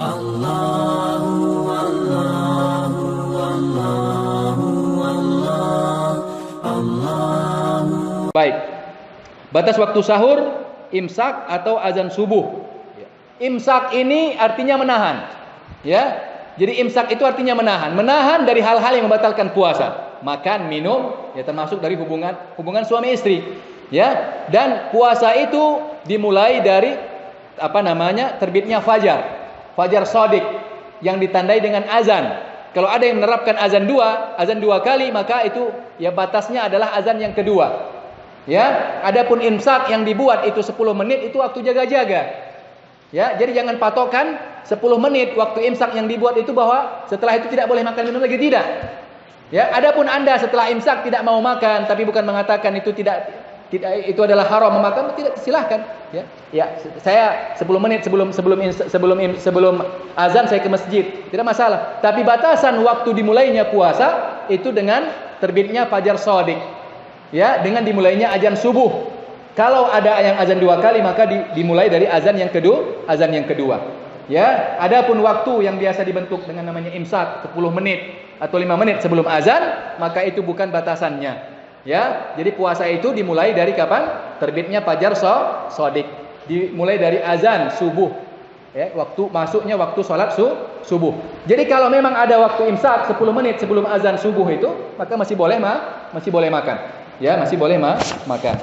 Allahu Allahu Allahu Allahu. Baik. Batas waktu sahur, imsak atau azan subuh. Imsak ini artinya menahan. Ya. Jadi imsak itu artinya menahan, menahan dari hal-hal yang membatalkan puasa. Makan, minum, ya termasuk dari hubungan suami istri. Ya. Dan puasa itu dimulai dari terbitnya fajar. Fajar shadiq yang ditandai dengan azan. Kalau ada yang menerapkan azan dua kali, maka itu ya batasnya adalah azan yang kedua. Ya, adapun imsak yang dibuat itu 10 menit itu waktu jaga-jaga. Ya, jadi jangan patokan 10 menit waktu imsak yang dibuat itu bahwa setelah itu tidak boleh makan minum lagi, tidak. Ya, adapun Anda setelah imsak tidak mau makan tapi bukan mengatakan itu tidak itu adalah haram memakan, tidak, silahkan. Ya, saya 10 menit sebelum azan saya ke masjid, tidak masalah. Tapi batasan waktu dimulainya puasa itu dengan terbitnya fajar shadiq. Ya, dengan dimulainya azan subuh. Kalau ada yang azan 2 kali maka dimulai dari azan yang kedua. Ya, adapun waktu yang biasa dibentuk dengan namanya imsak 10 menit atau 5 menit sebelum azan, maka itu bukan batasannya. Ya, jadi puasa itu dimulai dari kapan? Terbitnya fajar shadiq. Dimulai dari azan subuh. Ya, masuknya waktu salat subuh. Jadi kalau memang ada waktu imsak 10 menit sebelum azan subuh itu, maka masih boleh makan. Ya, masih boleh makan.